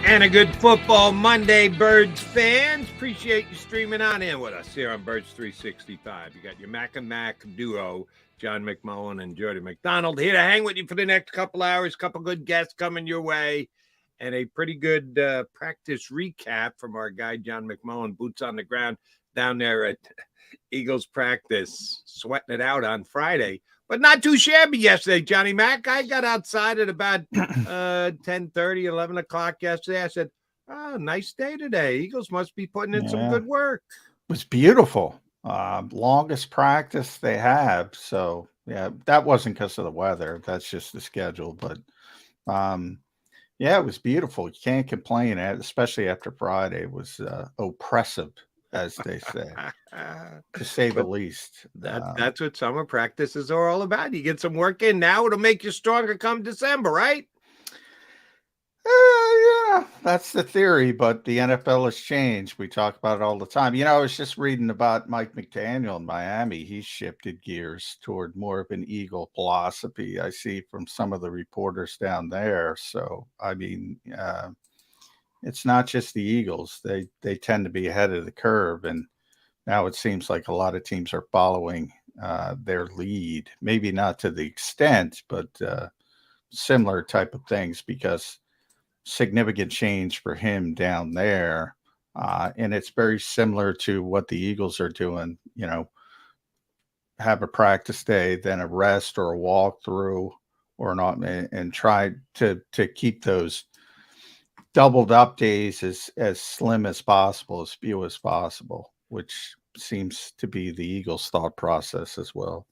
And a good football Monday, Birds fans. Appreciate you streaming on in with us here on Birds 365. You got your Mac and Mac duo, John McMullen and Jody McDonald, here to hang with you for the next couple hours. Couple good guests coming your way, and a pretty good practice recap from our guy, John McMullen, boots on the ground down there at Eagles practice, sweating it out on Friday. But not too shabby yesterday, Johnny Mac. I got outside at about 10:30, 11 o'clock yesterday. I said, oh, nice day today. Eagles must be putting in some good work. It was beautiful. Longest practice they have. So, yeah, that wasn't because of the weather. That's just the schedule. But, yeah, it was beautiful. You can't complain, especially after Friday. It was oppressive, as they say, to say the least. That's what summer practices are all about. You get some work in now, it'll make you stronger come December, right? Yeah, that's the theory, but the NFL has changed. We talk about it all the time. You know, I was just reading about Mike McDaniel in Miami. He's shifted gears toward more of an Eagle philosophy, I see from some of the reporters down there. So, I mean, it's not just the Eagles. They tend to be ahead of the curve, and now it seems like a lot of teams are following their lead. Maybe not to the extent, but similar type of things, because significant change for him down there. And it's very similar to what the Eagles are doing, you know, have a practice day, then a rest or a walkthrough or not, and try to keep those doubled up days as slim as possible, as few as possible, which seems to be the Eagles' thought process as well.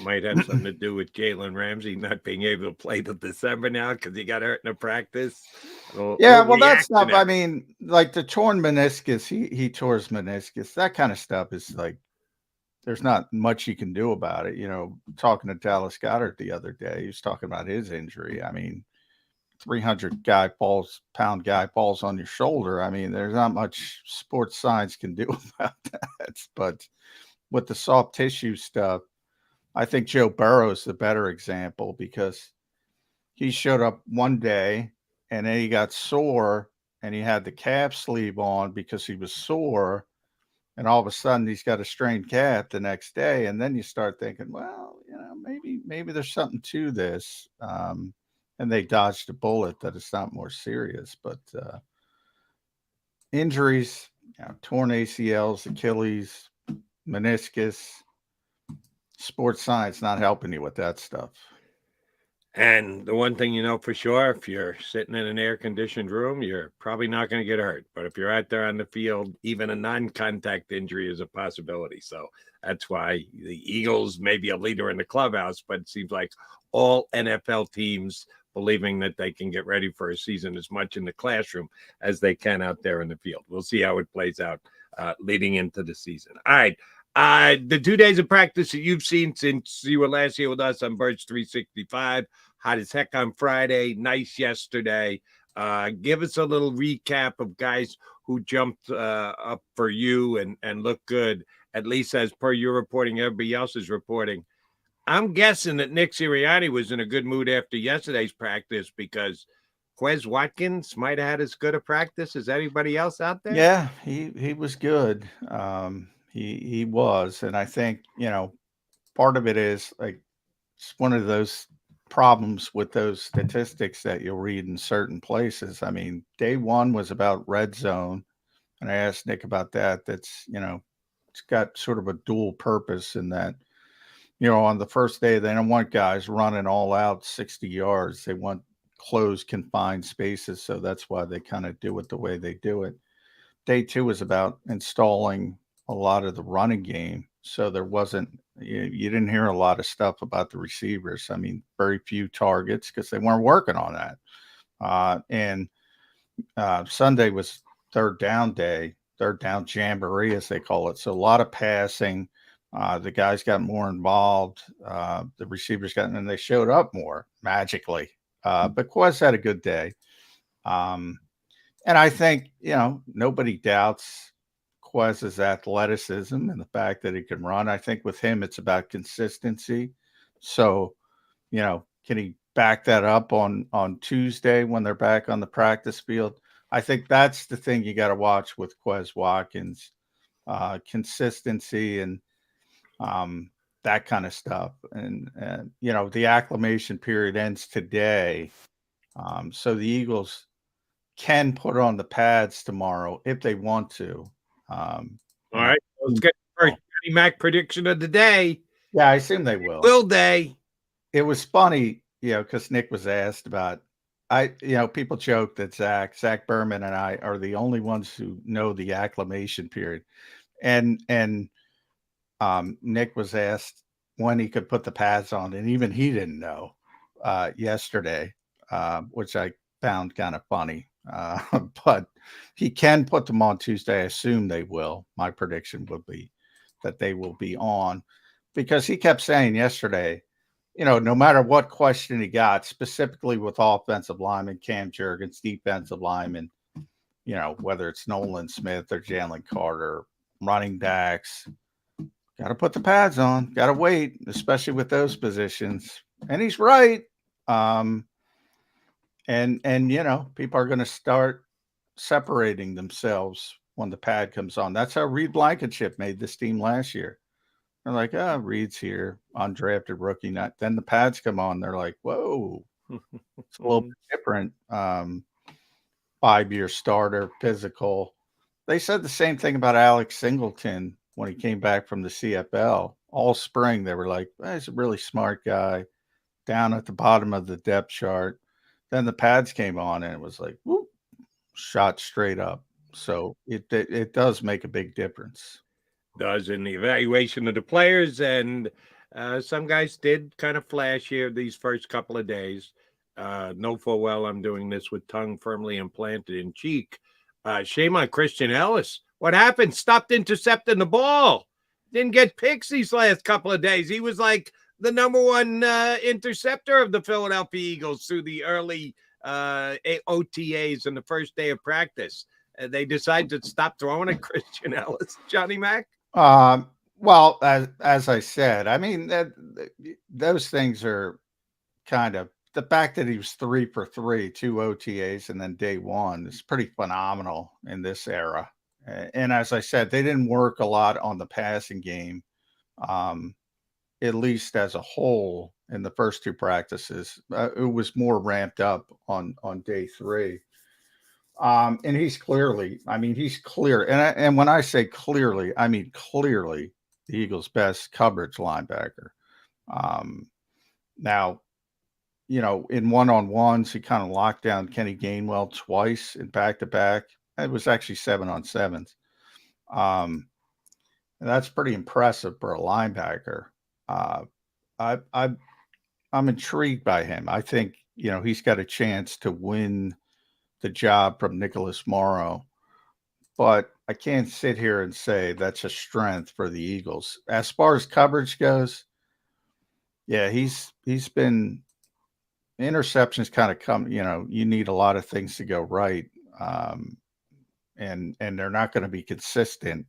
Might have something to do with Jalen Ramsey not being able to play till December now because he got hurt in a practice. Yeah, well, that stuff, I mean, like the torn meniscus, he tore his meniscus. That kind of stuff is like, there's not much you can do about it. You know, talking to Dallas Goedert the other day, he was talking about his injury. I mean, 300-pound guy falls on your shoulder. I mean, there's not much sports science can do about that. But with the soft tissue stuff, I think Joe Burrow's the better example, because he showed up one day and then he got sore and he had the calf sleeve on because he was sore. And all of a sudden he's got a strained calf the next day. And then you start thinking, well, you know, maybe there's something to this. And they dodged a bullet that it's not more serious. But injuries, you know, torn ACLs, Achilles, meniscus, sports science not helping you with that stuff. And the one thing you know for sure, if you're sitting in an air-conditioned room, you're probably not going to get hurt. But if you're out there on the field, even a non-contact injury is a possibility. So that's why the Eagles may be a leader in the clubhouse, but it seems like all NFL teams believing that they can get ready for a season as much in the classroom as they can out there in the field. We'll see how it plays out leading into the season. All right. The 2 days of practice that you've seen since you were last year with us on Birds 365, hot as heck on Friday, nice yesterday. Give us a little recap of guys who jumped up for you and looked good, at least as per your reporting, everybody else is reporting. I'm guessing that Nick Sirianni was in a good mood after yesterday's practice, because Quez Watkins might have had as good a practice as anybody else out there. Yeah, he was good. He was, and I think, you know, part of it is like, it's one of those problems with those statistics that you'll read in certain places. I mean, day one was about red zone, and I asked Nick about that. That's, you know, it's got sort of a dual purpose in that, you know, on the first day, they don't want guys running all out 60 yards. They want closed, confined spaces. So that's why they kind of do it the way they do it. Day two is about installing a lot of the running game. So there wasn't, you didn't hear a lot of stuff about the receivers. I mean, very few targets because they weren't working on that. And Sunday was third down day, third down jamboree, as they call it. So a lot of passing. The guys got more involved. The receivers got, and they showed up more magically. But Quez had a good day. And I think, you know, nobody doubts Quez's athleticism and the fact that he can run. I think with him, it's about consistency. So, you know, can he back that up on Tuesday when they're back on the practice field? I think that's the thing you got to watch with Quez Watkins, consistency and that kind of stuff. And you know, the acclimation period ends today, so the Eagles can put on the pads tomorrow if they want to. All You know, right, let's get the first Johnny Mac prediction of the day. yeah, I assume they will. Will they? It was funny, you know, because Nick was asked about. You know, people joke that Zach Berman and I are the only ones who know the acclimation period, and Nick was asked when he could put the pads on, and even he didn't know yesterday, which I found kind of funny. But he can put them on Tuesday. I assume they will. My prediction would be that they will be on because he kept saying yesterday, you know, no matter what question he got, specifically with offensive lineman, Cam Jurgens, defensive lineman, you know, whether it's Nolan Smith or Jalen Carter, running backs, got to put the pads on, got to wait, especially with those positions. And he's right. And you know, people are going to start separating themselves when the pad comes on. That's how Reed Blankenship made this team last year. They're like, oh, Reed's here, undrafted rookie. Not then the pads come on. They're like, whoa, it's a little bit different. 5-year starter, physical. They said the same thing about Alex Singleton when he came back from the CFL. All spring, they were like, he's a really smart guy, down at the bottom of the depth chart. Then the pads came on, and it was like, whoop, shot straight up. So it does make a big difference. Does in the evaluation of the players, and some guys did kind of flash here these first couple of days. Know full well I'm doing this with tongue firmly implanted in cheek. Shame on Christian Ellis. What happened? Stopped intercepting the ball. Didn't get picks these last couple of days. He was like the number one interceptor of the Philadelphia Eagles through the early OTAs and the first day of practice. They decided to stop throwing at Christian Ellis. Johnny Mac? Well, as I said, I mean, those things are kind of the fact that he was 3 for 3, 2 OTAs, and then day one is pretty phenomenal in this era. And as I said, they didn't work a lot on the passing game, at least as a whole in the first 2 practices. It was more ramped up on day 3. And he's clearly, I mean, he's clear. And when I say clearly, I mean clearly the Eagles' best coverage linebacker. Now, you know, in one-on-ones, he kind of locked down Kenny Gainwell twice in back-to-back. It was actually 7-on-7s. And that's pretty impressive for a linebacker. I'm intrigued by him. I think, you know, he's got a chance to win the job from Nicholas Morrow, but I can't sit here and say that's a strength for the Eagles. As far as coverage goes, yeah, he's been interceptions kind of come, you know, you need a lot of things to go right. And they're not going to be consistent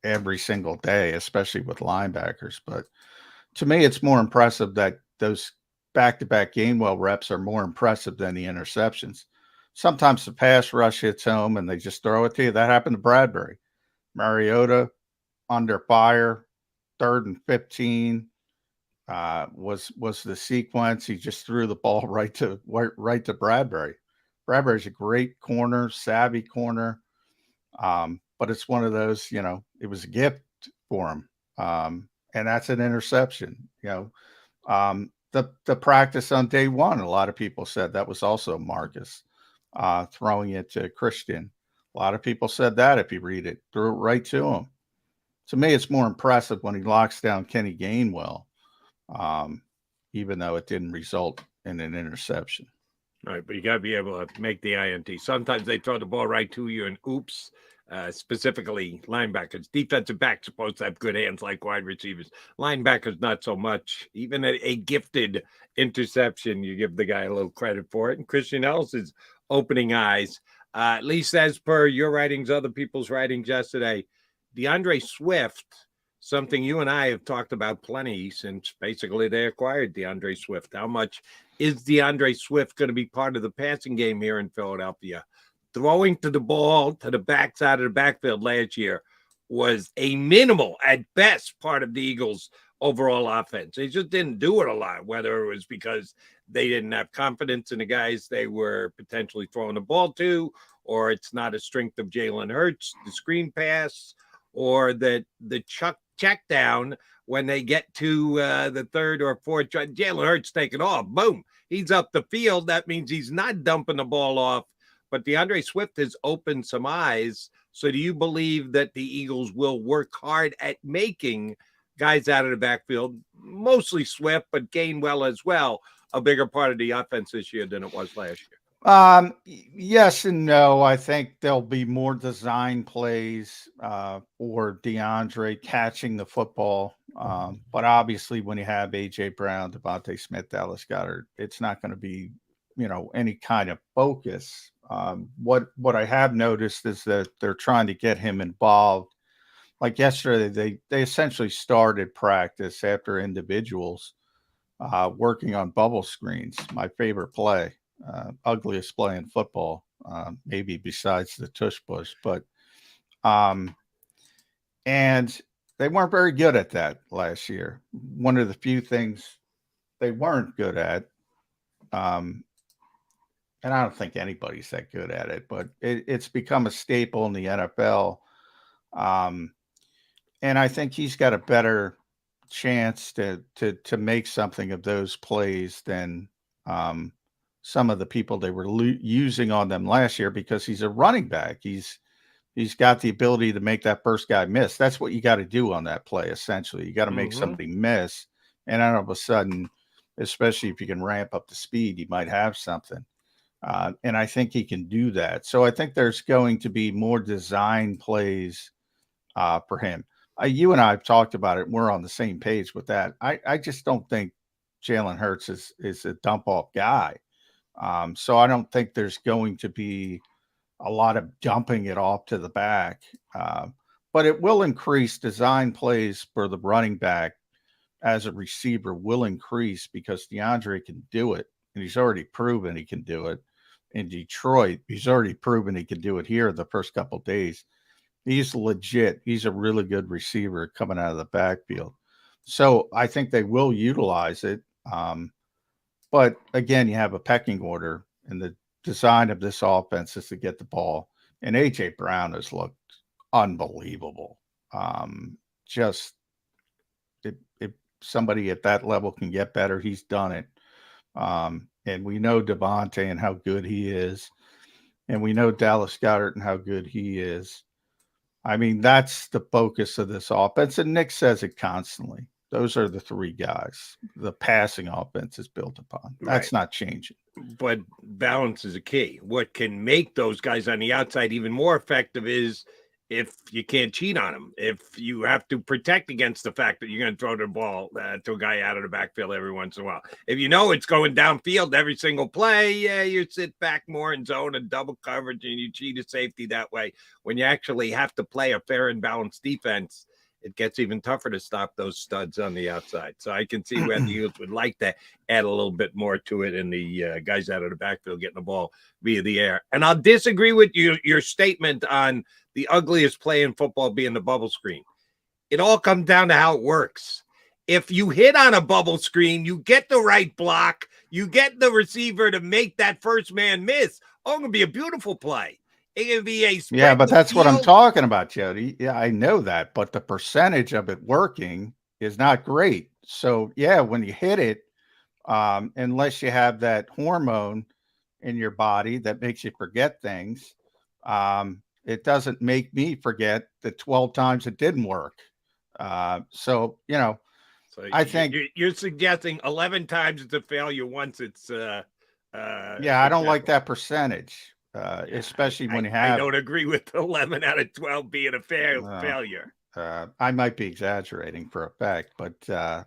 every single day, especially with linebackers. But to me, it's more impressive that those back-to-back Gainwell reps are more impressive than the interceptions. Sometimes the pass rush hits home and they just throw it to you. That happened to Bradbury. Mariota under fire, 3rd and 15 was the sequence. He just threw the ball right to Bradbury. Bradbury's a great corner, savvy corner, but it's one of those, you know, it was a gift for him, and that's an interception. You know, the practice on day one, a lot of people said that was also Marcus. Throwing it to Christian. A lot of people said that if you read it, threw it right to him. To me, it's more impressive when he locks down Kenny Gainwell, even though it didn't result in an interception. All right, but you got to be able to make the INT. Sometimes they throw the ball right to you and oops, specifically linebackers. Defensive backs supposed to have good hands like wide receivers. Linebackers, not so much. Even a gifted interception, you give the guy a little credit for it. And Christian Ellis is opening eyes, at least as per your writings, other people's writings yesterday. DeAndre Swift, something you and I have talked about plenty since basically they acquired DeAndre Swift. How much is DeAndre Swift going to be part of the passing game here in Philadelphia? throwing to the ball to the backside of the backfield last year was a minimal, at best, part of the Eagles' overall offense. They just didn't do it a lot, whether it was because they didn't have confidence in the guys they were potentially throwing the ball to, or it's not a strength of Jalen Hurts, the screen pass, or the check down when they get to the third or fourth. Jalen Hurts taking off, boom, he's up the field. That means he's not dumping the ball off. But DeAndre Swift has opened some eyes. So do you believe that the Eagles will work hard at making guys out of the backfield, mostly Swift, but Gainwell as well, a bigger part of the offense this year than it was last year? Yes and no. I think there'll be more design plays for DeAndre catching the football. But obviously, when you have A.J. Brown, Devontae Smith, Dallas Goedert, it's not going to be, any kind of focus. What I have noticed is that they're trying to get him involved. Like yesterday, they essentially started practice after individuals working on bubble screens. My favorite play, ugliest play in football, maybe besides the tush push. But and they weren't very good at that last year. One of the few things they weren't good at. And I don't think anybody's that good at it, but it's become a staple in the NFL. And I think he's got a better chance to make something of those plays than some of the people they were using on them last year, because he's a running back. He's got the ability to make that first guy miss. That's what you got to do on that play. Essentially, you got to make somebody miss, and all of a sudden, especially if you can ramp up the speed, you might have something. And I think he can do that. So I think there's going to be more design plays for him. You and I have talked about it. We're on the same page with that. I just don't think Jalen Hurts is a dump off guy. So I don't think there's going to be a lot of dumping it off to the back. But it will increase design plays for the running back as a receiver will increase, because DeAndre can do it. And he's already proven he can do it in Detroit. He's already proven he can do it here the first couple of days. He's legit. He's a really good receiver coming out of the backfield. So I think they will utilize it. But again, you have a pecking order, and the design of this offense is to get the ball. And A.J. Brown has looked unbelievable. Just if somebody at that level can get better, he's done it. And we know Devontae and how good he is. And we know Dallas Goedert and how good he is. I mean, that's the focus of this offense. And Nick says it constantly. Those are the three guys the passing offense is built upon. That's not changing. But balance is a key. What can make those guys on the outside even more effective is if you can't cheat on them, if you have to protect against the fact that you're going to throw the ball to a guy out of the backfield every once in a while. If you know it's going downfield every single play, you sit back more in zone and double coverage, and you cheat a safety that way. When you actually have to play a fair and balanced defense, it gets even tougher to stop those studs on the outside. So I can see where the Eagles would like to add a little bit more to it, and the guys out of the backfield getting the ball via the air. And I'll disagree with your statement on the ugliest play in football being the bubble screen. It all comes down to how it works. If you hit on a bubble screen, you get the right block, you get the receiver to make that first man miss. Oh, it's going to be a beautiful play. It can be a yeah, but that's what I'm talking about, Jody. Yeah, I know that, but the percentage of it working is not great. So yeah, when you hit it, unless you have that hormone in your body that makes you forget things, it doesn't make me forget the 12 times it didn't work. So I think you're suggesting 11 times it's a failure, once it's I don't like that percentage. Especially when you have. I don't agree with 11 out of 12 being a failure. I might be exaggerating for a fact, but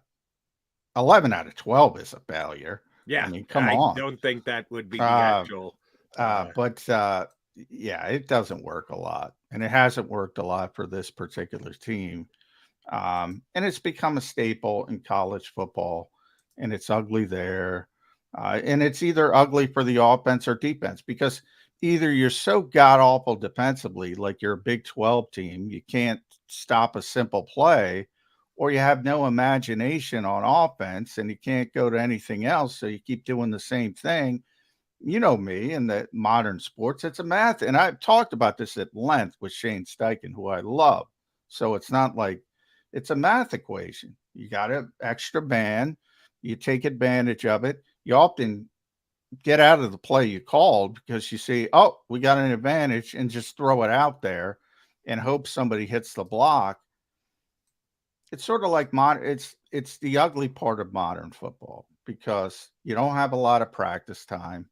11 out of 12 is a failure. Yeah, I mean, come on. I don't think that would be the actual. Yeah, it doesn't work a lot, and it hasn't worked a lot for this particular team. And it's become a staple in college football, and it's ugly there. And it's either ugly for the offense or defense, because either you're so god awful defensively, like you're a Big 12 team, you can't stop a simple play, or you have no imagination on offense and you can't go to anything else. So you keep doing the same thing. You know me, in the modern sports, it's a math. And I've talked about this at length with Shane Steichen, who I love. So it's not like it's a math equation. You got an extra man, you take advantage of it. You often get out of the play you called because you see, oh, we got an advantage, and just throw it out there and hope somebody hits the block. It's sort of like it's the ugly part of modern football, because you don't have a lot of practice time.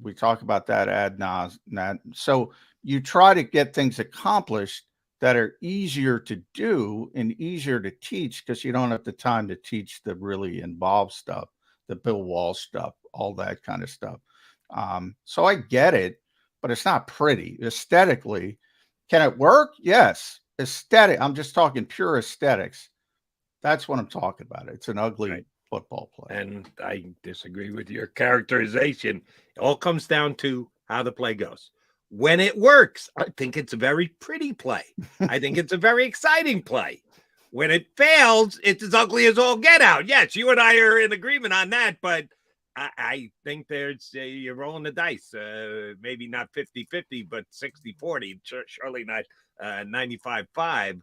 We talk about that ad nauseam. So you try to get things accomplished that are easier to do and easier to teach, because you don't have the time to teach the really involved stuff, the Bill Walsh stuff, all that kind of stuff. So I get it, but it's not pretty aesthetically. Can it work? Yes. Aesthetic. I'm just talking pure aesthetics. That's what I'm talking about. It's an ugly Right. football play. And I disagree with your characterization. It all comes down to how the play goes. When it works, I think it's a very pretty play. I think it's a very exciting play. When it fails, it's as ugly as all get out. Yes, you and I are in agreement on that, but I think there's you're rolling the dice. Maybe not 50-50, but 60-40. Surely not 95-5.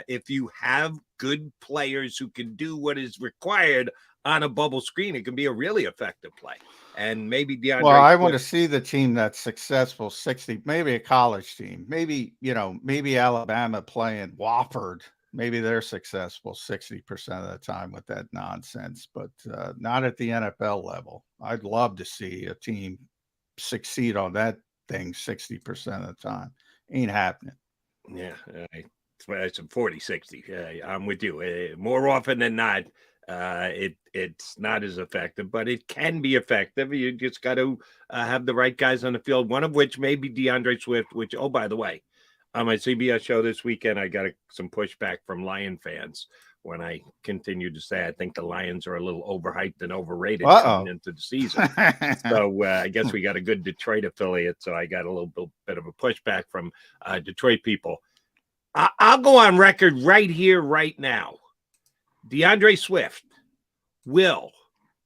If you have good players who can do what is required on a bubble screen, it can be a really effective play. And maybe DeAndre. Well, I want to see the team that's successful 60, maybe a college team, maybe, maybe Alabama playing Wofford. Maybe they're successful 60% of the time with that nonsense, but not at the NFL level. I'd love to see a team succeed on that thing 60% of the time. Ain't happening. Yeah, it's a 40-60. I'm with you. More often than not, it's not as effective, but it can be effective. You just got to have the right guys on the field, one of which may be DeAndre Swift, which, oh, by the way, on my CBS show this weekend, I got some pushback from Lion fans when I continued to say I think the Lions are a little overhyped and overrated coming into the season. So I guess we got a good Detroit affiliate, so I got a little bit of a pushback from Detroit people. I'll go on record right here, right now. DeAndre Swift will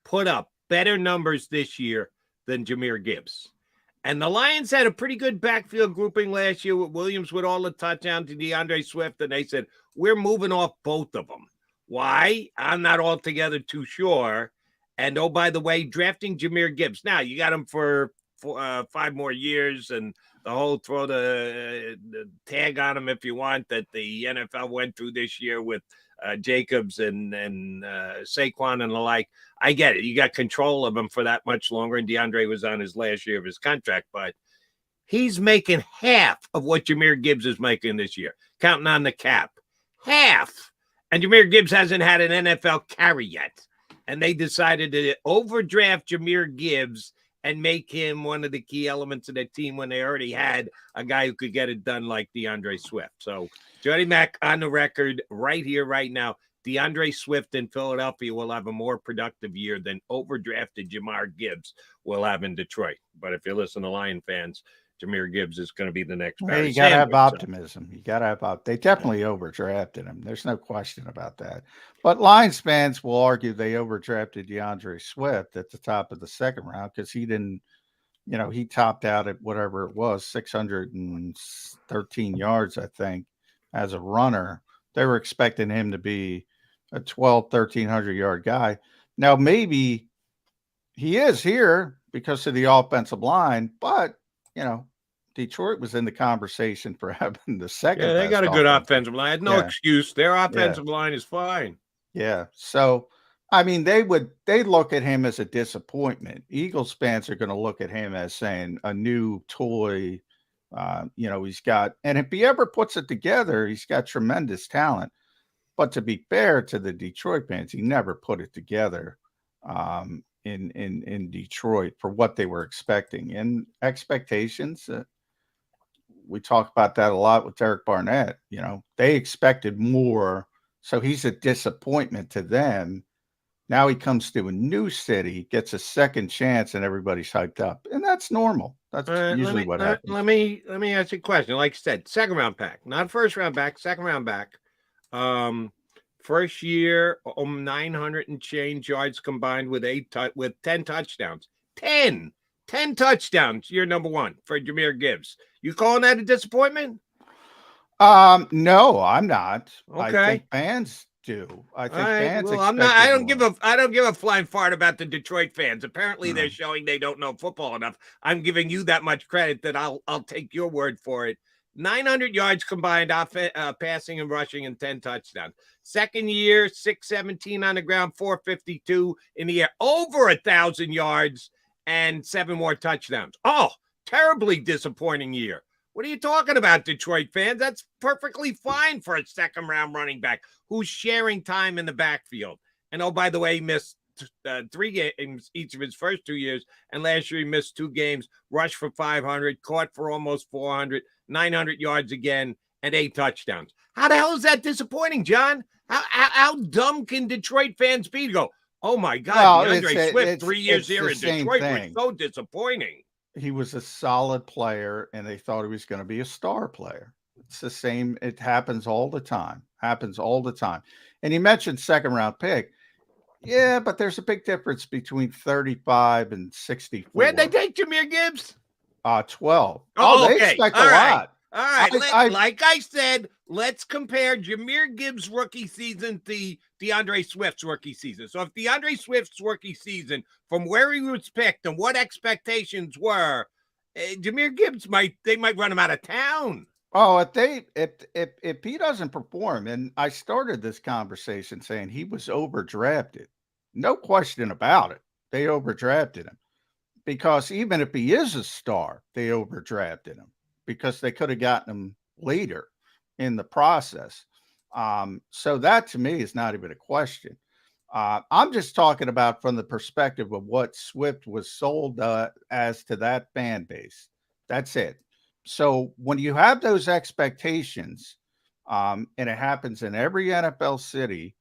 put up better numbers this year than Jahmyr Gibbs. And the Lions had a pretty good backfield grouping last year with Williams with all the touchdowns to DeAndre Swift, and they said, we're moving off both of them. Why? I'm not altogether too sure. And, oh, by the way, drafting Jahmyr Gibbs. Now, you got him for 5 more years, and the whole throw the tag on him if you want that the NFL went through this year with Jacobs and Saquon and the like. I get it. You got control of him for that much longer, and DeAndre was on his last year of his contract, but he's making half of what Jahmyr Gibbs is making this year, counting on the cap. Half. And Jahmyr Gibbs hasn't had an NFL carry yet. And they decided to overdraft Jahmyr Gibbs and make him one of the key elements of their team when they already had a guy who could get it done like DeAndre Swift. So Jody Mack on the record right here, right now, DeAndre Swift in Philadelphia will have a more productive year than overdrafted Jahmyr Gibbs will have in Detroit. But if you listen to Lion fans, Jahmyr Gibbs is going to be the next. Well, you got to have optimism. You got to have They definitely overdrafted him. There's no question about that. But Lions fans will argue they overdrafted DeAndre Swift at the top of the second round because he didn't, he topped out at whatever it was, 613 yards, I think, as a runner. They were expecting him to be a 1,300 yard guy. Now, maybe he is here because of the offensive line, but, Detroit was in the conversation for having the second. Yeah, they got a good offensive line. No excuse. Their offensive line is fine. Yeah. So, I mean, they look at him as a disappointment. Eagles fans are going to look at him as saying a new toy. He's got, and if he ever puts it together, he's got tremendous talent. But to be fair to the Detroit fans, he never put it together in Detroit for what they were expecting. And expectations, we talk about that a lot with Derek Barnett. They expected more, so he's a disappointment to them. Now he comes to a new city, gets a second chance, and everybody's hyped up. And that's normal. That's usually what happens. Let me ask you a question. Like I said, second round back, not first round back, second round back. First year, 900 and change yards combined with 10 touchdowns. 10 touchdowns. You're number one for Jahmyr Gibbs. You calling that a disappointment? No, I'm not. Okay. I think fans do. I think fans. Well, I'm not. I don't give a flying fart about the Detroit fans. Apparently, they're showing they don't know football enough. I'm giving you that much credit that I'll take your word for it. 900 yards combined, passing and rushing, and 10 touchdowns. Second year, 617 on the ground, 452 in the air, over 1,000 yards and 7 more touchdowns. Oh, terribly disappointing year. What are you talking about, Detroit fans? That's perfectly fine for a second round running back who's sharing time in the backfield. And oh, by the way, he missed 3 games each of his first 2 years. And last year he missed 2 games, rushed for 500, caught for almost 400, 900 yards again, and 8 touchdowns. How the hell is that disappointing, John? How dumb can Detroit fans be to go, oh my God, DeAndre Swift, 3 years here in Detroit was so disappointing. He was a solid player, and they thought he was going to be a star player. It's the same. It happens all the time. And you mentioned second round pick. Yeah, but there's a big difference between 35 and 64. Where'd they take Jahmyr Gibbs? 12. Oh, okay. They expect a lot. All right. Like I said, let's compare Jahmyr Gibbs' rookie season to DeAndre Swift's rookie season. So if DeAndre Swift's rookie season, from where he was picked and what expectations were, Jahmyr Gibbs might run him out of town. Oh, if he doesn't perform, and I started this conversation saying he was overdrafted, no question about it. They overdrafted him because even if he is a star, they overdrafted him because they could have gotten him later in the process. So that to me is not even a question. I'm just talking about from the perspective of what Swift was sold as to that fan base. That's it. So when you have those expectations, and it happens in every NFL city,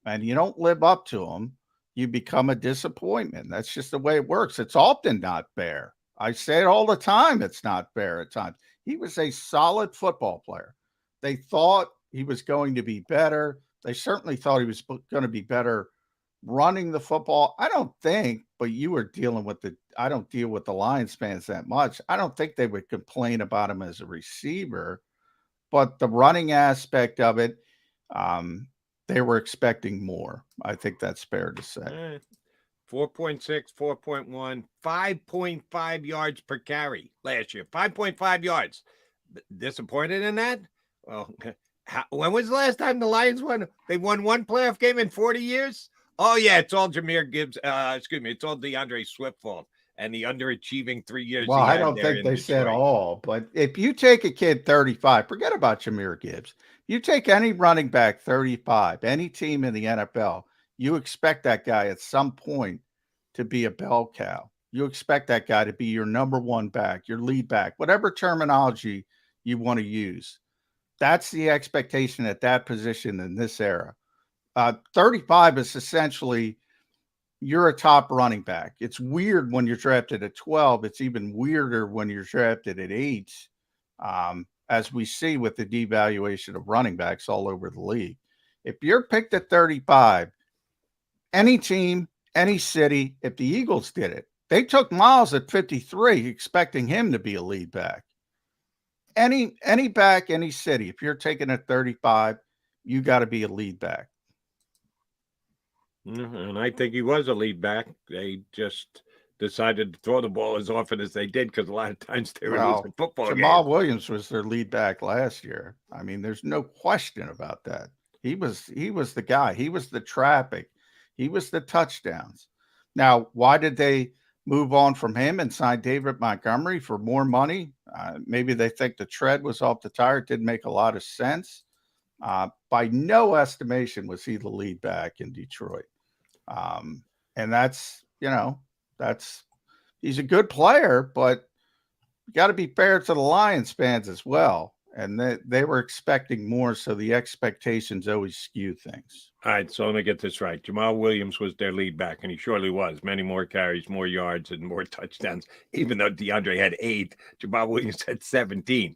and you don't live up to them, you become a disappointment. That's just the way it works. It's often not fair. I say it all the time. It's not fair at times. He was a solid football player. They thought he was going to be better. They certainly thought he was going to be better running the football. I don't think, but you were dealing with I don't deal with the Lions fans that much. I don't think they would complain about him as a receiver, but the running aspect of it, they were expecting more. I think that's fair to say. 4.6, 4.1, 5.5 yards per carry last year. 5.5 yards. Disappointed in that? Well, when was the last time the Lions won? They won 1 playoff game in 40 years? Oh, yeah, it's all Jahmyr Gibbs. It's all DeAndre Swift fault and the underachieving 3 years. Well, I don't think they said all, but if you take a kid 35, forget about Jahmyr Gibbs. You take any running back 35, any team in the NFL, you expect that guy at some point to be a bell cow. You expect that guy to be your number one back, your lead back, whatever terminology you want to use. That's the expectation at that position in this era. 35 is essentially you're a top running back. It's weird when you're drafted at 12. It's even weirder when you're drafted at 8, as we see with the devaluation of running backs all over the league. If you're picked at 35, any team, any city, if the Eagles did it, they took Miles at 53, expecting him to be a lead back. Any back, any city, if you're taking at 35, you got to be a lead back. And I think he was a lead back. They just decided to throw the ball as often as they did because a lot of times they were losing football games. Jamal Williams was their lead back last year. I mean, there's no question about that. He was the guy. He was the traffic. He was the touchdowns. Now, why did they move on from him and sign David Montgomery for more money? Maybe they think the tread was off the tire. It didn't make a lot of sense. By no estimation was he the lead back in Detroit. And he's a good player, but you got to be fair to the Lions fans as well. and they were expecting more, so the expectations always skew things. All right, so let me get this right. Jamal Williams was their lead back, and he surely was. Many more carries, more yards, and more touchdowns. Even though DeAndre had 8, Jamal Williams had 17.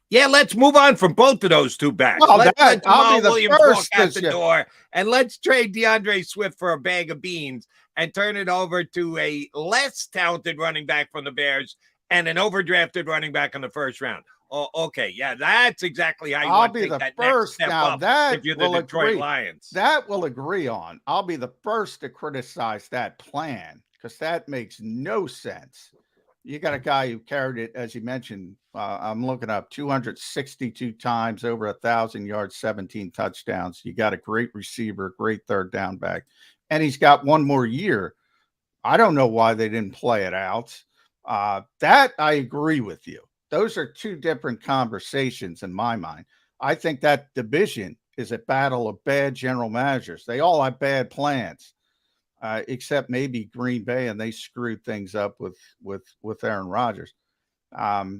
Yeah, let's move on from both of those two backs. Well, Let's let I'll Jamal be the Williams walk first out the door, and let's trade DeAndre Swift for a bag of beans and turn it over to a less talented running back from the Bears and an overdrafted running back in the first round. Oh, okay. Yeah, that's exactly how you I'll want to be take the that first. next step Now up that if you're the will Detroit agree. Lions. That will agree on. I'll be the first to criticize that plan because that makes no sense. You got a guy who carried it, as you mentioned. I'm looking up 262 times, over 1,000 yards, 17 touchdowns. You got a great receiver, great third down back, and he's got one more year. I don't know why they didn't play it out. That I agree with you. Those are two different conversations in my mind. I think that division is a battle of bad general managers. They all have bad plans, except maybe Green Bay, and they screwed things up with Aaron Rodgers.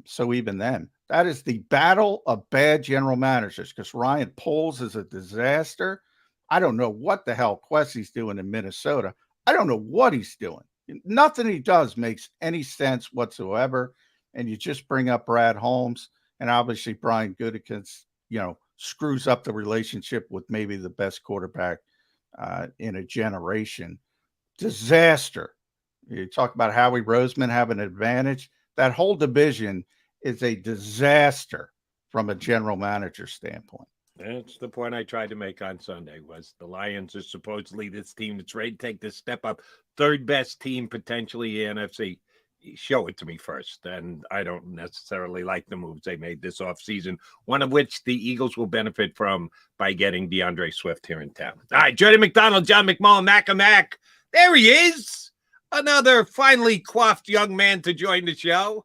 So even then, that is the battle of bad general managers because Ryan Poles is a disaster. I don't know what the hell Quessie's doing in Minnesota. I don't know what he's doing. Nothing he does makes any sense whatsoever. And you just bring up Brad Holmes, and obviously Brian Gutekunst, screws up the relationship with maybe the best quarterback in a generation. Disaster. You talk about Howie Roseman having an advantage. That whole division is a disaster from a general manager standpoint. That's the point I tried to make on Sunday was the Lions are supposedly this team that's ready to take this step up. Third best team potentially in NFC. Show it to me first. And I don't necessarily like the moves they made this offseason, one of which the Eagles will benefit from by getting DeAndre Swift here in town. All right, Jody McDonald, John McMullen, Mac. There he is. Another finely coiffed young man to join the show.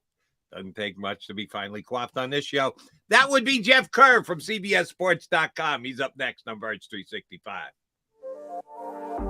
Doesn't take much to be finally coiffed on this show. That would be Jeff Kerr from CBSSports.com. He's up next on Birds 365.